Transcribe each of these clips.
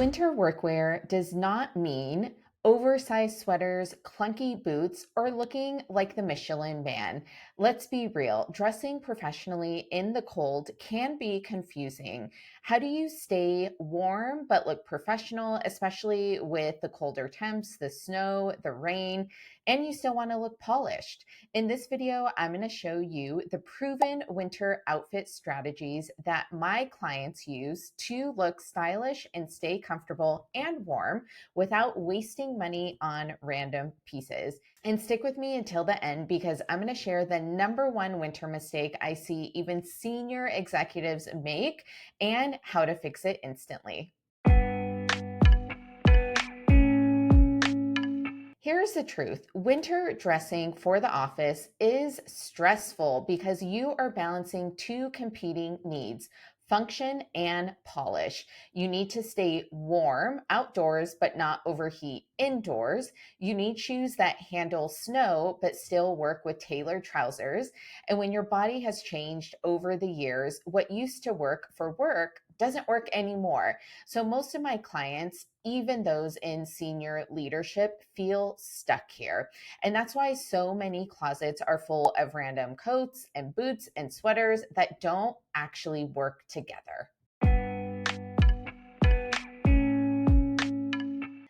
Winter workwear does not mean oversized sweaters, clunky boots, or looking like the Michelin man. Let's be real, dressing professionally in the cold can be confusing. How do you stay warm but look professional, especially with the colder temps, the snow, the rain, and you still want to look polished? In this video, I'm going to show you the proven winter outfit strategies that my clients use to look stylish and stay comfortable and warm without wasting money on random pieces. And stick with me until the end because I'm going to share the number one winter mistake I see even senior executives make and how to fix it instantly. Here's the truth. Winter dressing for the office is stressful because you are balancing two competing needs: function and polish. You need to stay warm outdoors, but not overheat indoors. You need shoes that handle snow, but still work with tailored trousers. And when your body has changed over the years, what used to work for work doesn't work anymore. So most of my clients, even those in senior leadership, feel stuck here. And that's why so many closets are full of random coats and boots and sweaters that don't actually work together.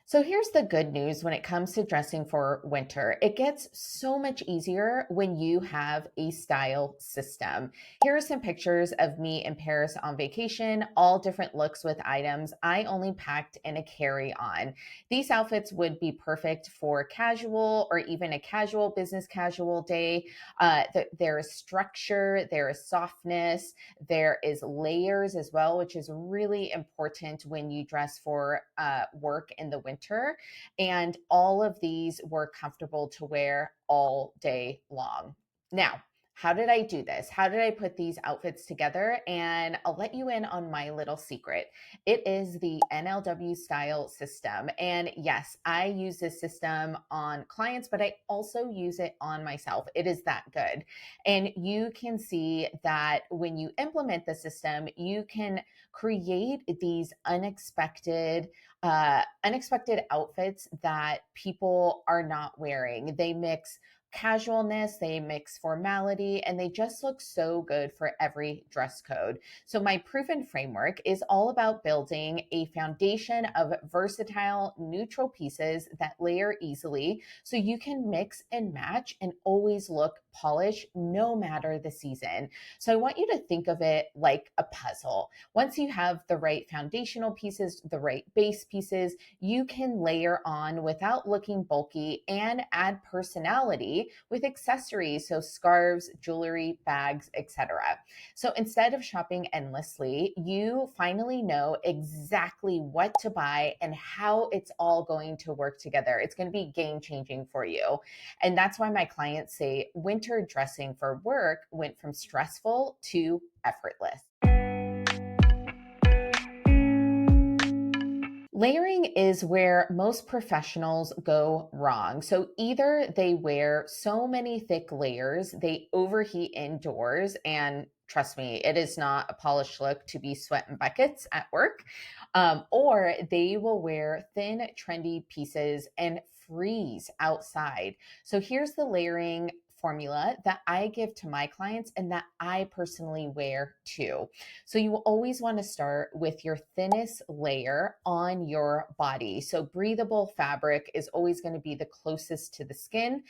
So here's the good news when it comes to dressing for winter. It gets so much easier when you have a style system. Here are some pictures of me in Paris on vacation, all different looks with items I only packed in a carry-on. These outfits would be perfect for casual or even a casual business casual day. There is structure, there is softness, there is layers as well, which is really important when you dress for work in the winter. And all of these were comfortable to wear all day long. Now, how did I do this? How did I put these outfits together? And I'll let you in on my little secret. It is the NLW Style System. And yes, I use this system on clients, but I also use it on myself. It is that good. And you can see that when you implement the system, you can create these unexpected outfits that people are not wearing. They mix casualness, they mix formality, and they just look so good for every dress code. So my proven framework is all about building a foundation of versatile, neutral pieces that layer easily so you can mix and match and always look polished no matter the season. So I want you to think of it like a puzzle. Once you have the right foundational pieces, the right base pieces, you can layer on without looking bulky and add personality with accessories, so scarves, jewelry, bags, etc. So instead of shopping endlessly, you finally know exactly what to buy and how it's all going to work together. It's going to be game changing for you. And that's why my clients say winter dressing for work went from stressful to effortless. Layering is where most professionals go wrong. So either they wear so many thick layers, they overheat indoors, and trust me, it is not a polished look to be sweating buckets at work, or they will wear thin, trendy pieces and freeze outside. So here's the layering formula that I give to my clients and that I personally wear too. So you will always want to start with your thinnest layer on your body. So breathable fabric is always going to be the closest to the skin.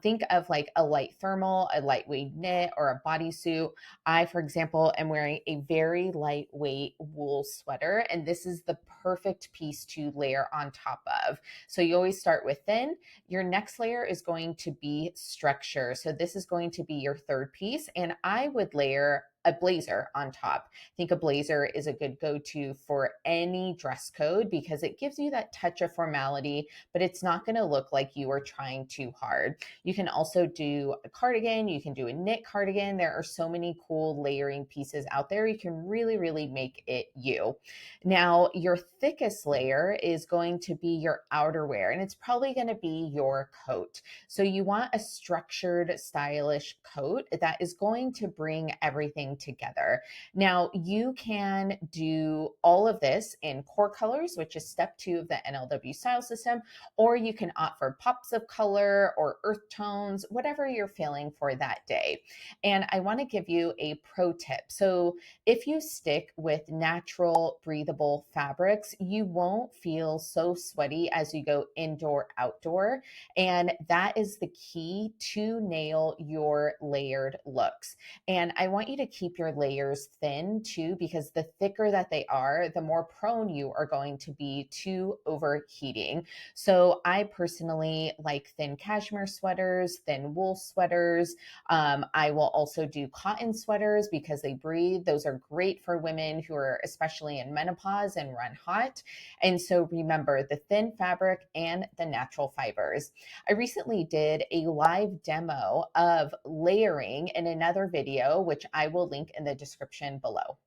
Think of like a light thermal, a lightweight knit, or a bodysuit. I, for example, am wearing a very lightweight wool sweater, and this is the perfect piece to layer on top of. So you always start with thin. Your next layer is going to be structure. So this is going to be your third piece, and I would layer a blazer on top. I think a blazer is a good go-to for any dress code because it gives you that touch of formality, but it's not going to look like you are trying too hard. You can also do a cardigan. You can do a knit cardigan. There are so many cool layering pieces out there. You can really, really make it you. Now, your thickest layer is going to be your outerwear, and it's probably going to be your coat. So you want a structured, stylish coat that is going to bring everything everything together. Now, you can do all of this in core colors, which is step 2 of the NLW style system, or you can opt for pops of color or earth tones, whatever you're feeling for that day. And I want to give you a pro tip. So, if you stick with natural, breathable fabrics, you won't feel so sweaty as you go indoor, outdoor. And that is the key to nail your layered looks. And I want you to keep your layers thin too, because the thicker that they are, the more prone you are going to be to overheating. So I personally like thin cashmere sweaters, thin wool sweaters. I will also do cotton sweaters because they breathe. Those are great for women who are especially in menopause and run hot. And so remember the thin fabric and the natural fibers. I recently did a live demo of layering in another video, which I will link in the description below.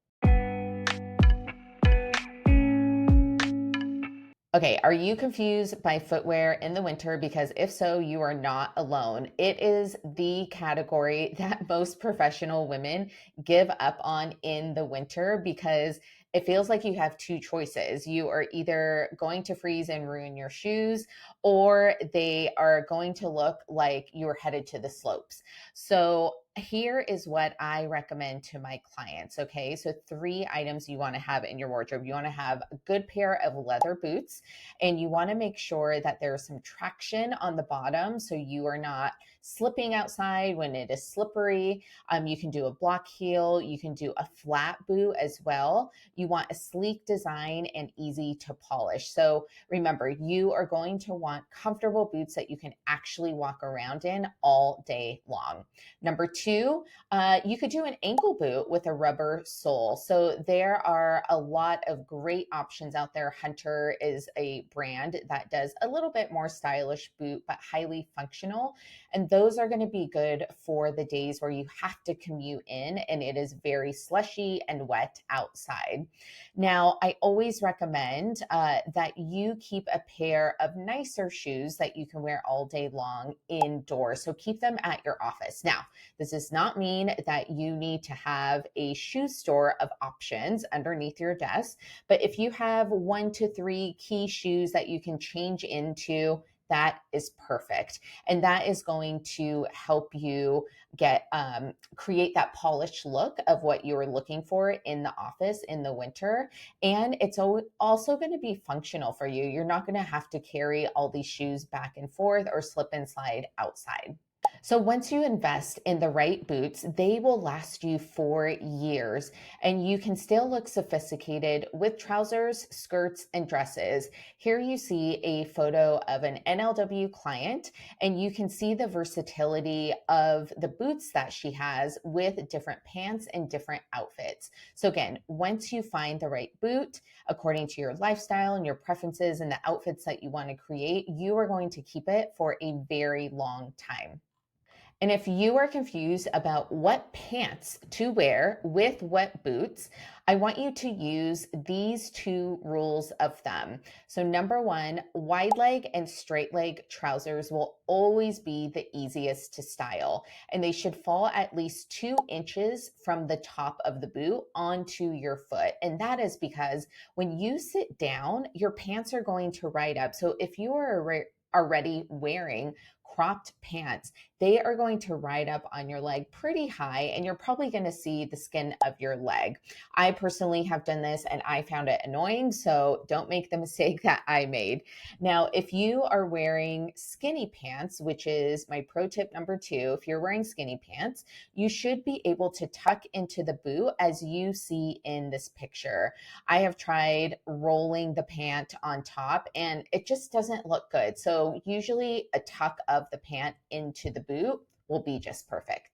Okay, are you confused by footwear in the winter? Because if so, you are not alone. It is the category that most professional women give up on in the winter because it feels like you have two choices. You are either going to freeze and ruin your shoes, or they are going to look like you're headed to the slopes. So here is what I recommend to my clients. Okay, so 3 items you want to have in your wardrobe. You want to have a good pair of leather boots, and you want to make sure that there's some traction on the bottom so you are not slipping outside when it is slippery. You can do a block heel, you can do a flat boot as well. You want a sleek design and easy to polish. So remember, you are going to want comfortable boots that you can actually walk around in all day long. Number 2, you could do an ankle boot with a rubber sole. So there are a lot of great options out there. Hunter is a brand that does a little bit more stylish boot, but highly functional. And those are going to be good for the days where you have to commute in and it is very slushy and wet outside. Now, I always recommend that you keep a pair of nicer shoes that you can wear all day long indoors. So keep them at your office. Now, this does not mean that you need to have a shoe store of options underneath your desk, but if you have 1 to 3 key shoes that you can change into, that is perfect. And that is going to help you get create that polished look of what you're looking for in the office in the winter. And it's also going to be functional for you. You're not going to have to carry all these shoes back and forth or slip and slide outside. So once you invest in the right boots, they will last you for years, and you can still look sophisticated with trousers, skirts, and dresses. Here you see a photo of an NLW client, and you can see the versatility of the boots that she has with different pants and different outfits. So again, once you find the right boot, according to your lifestyle and your preferences and the outfits that you want to create, you are going to keep it for a very long time. And if you are confused about what pants to wear with what boots, I want you to use these 2 rules of thumb. So number 1, wide leg and straight leg trousers will always be the easiest to style, and they should fall at least 2 inches from the top of the boot onto your foot. And that is because when you sit down, your pants are going to ride up. So if you are already wearing cropped pants, they are going to ride up on your leg pretty high, and you're probably going to see the skin of your leg. I personally have done this and I found it annoying, so don't make the mistake that I made. Now, if you are wearing skinny pants, which is my pro tip number 2, if you're wearing skinny pants, you should be able to tuck into the boot as you see in this picture. I have tried rolling the pant on top and it just doesn't look good. So usually a tuck of the pant into the boot will be just perfect.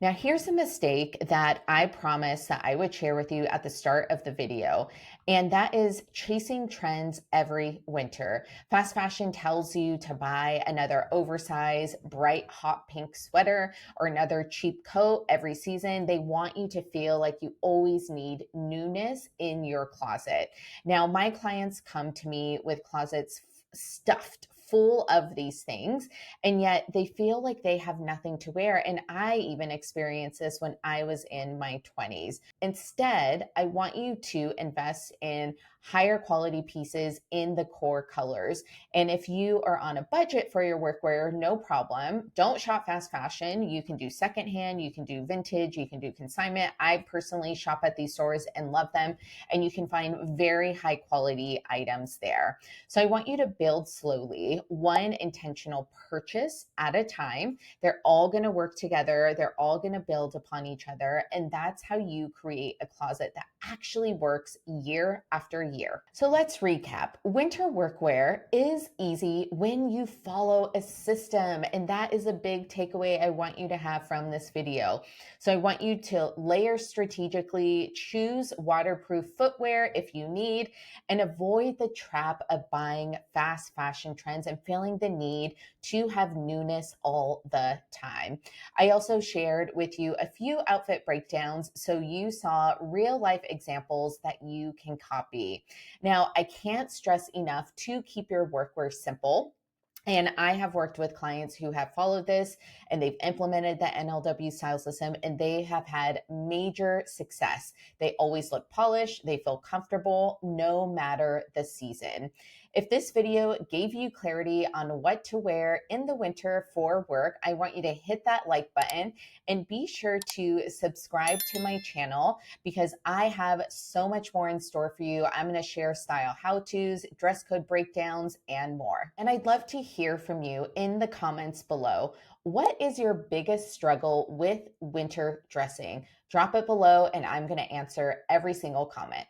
Now, here's a mistake that I promised that I would share with you at the start of the video, and that is chasing trends every winter. Fast fashion tells you to buy another oversized, bright, hot pink sweater or another cheap coat every season. They want you to feel like you always need newness in your closet. Now, my clients come to me with closets stuffed full of these things, and yet they feel like they have nothing to wear. And I even experienced this when I was in my 20s. Instead, I want you to invest in higher quality pieces in the core colors. And if you are on a budget for your workwear, no problem. Don't shop fast fashion. You can do secondhand, you can do vintage, you can do consignment. I personally shop at these stores and love them, and you can find very high quality items there. So I want you to build slowly, one intentional purchase at a time. They're all going to work together, they're all going to build upon each other. And that's how you create a closet that actually works year after year. So let's recap. Winter workwear is easy when you follow a system. And that is a big takeaway I want you to have from this video. So I want you to layer strategically, choose waterproof footwear if you need, and avoid the trap of buying fast fashion trends and feeling the need to have newness all the time. I also shared with you a few outfit breakdowns so you saw real life examples that you can copy. Now, I can't stress enough to keep your workwear simple. And I have worked with clients who have followed this and they've implemented the NLW Style System and they have had major success. They always look polished, they feel comfortable no matter the season. If this video gave you clarity on what to wear in the winter for work, I want you to hit that like button and be sure to subscribe to my channel because I have so much more in store for you. I'm going to share style how-tos, dress code breakdowns, and more. And I'd love to hear from you in the comments below. What is your biggest struggle with winter dressing? Drop it below and I'm going to answer every single comment.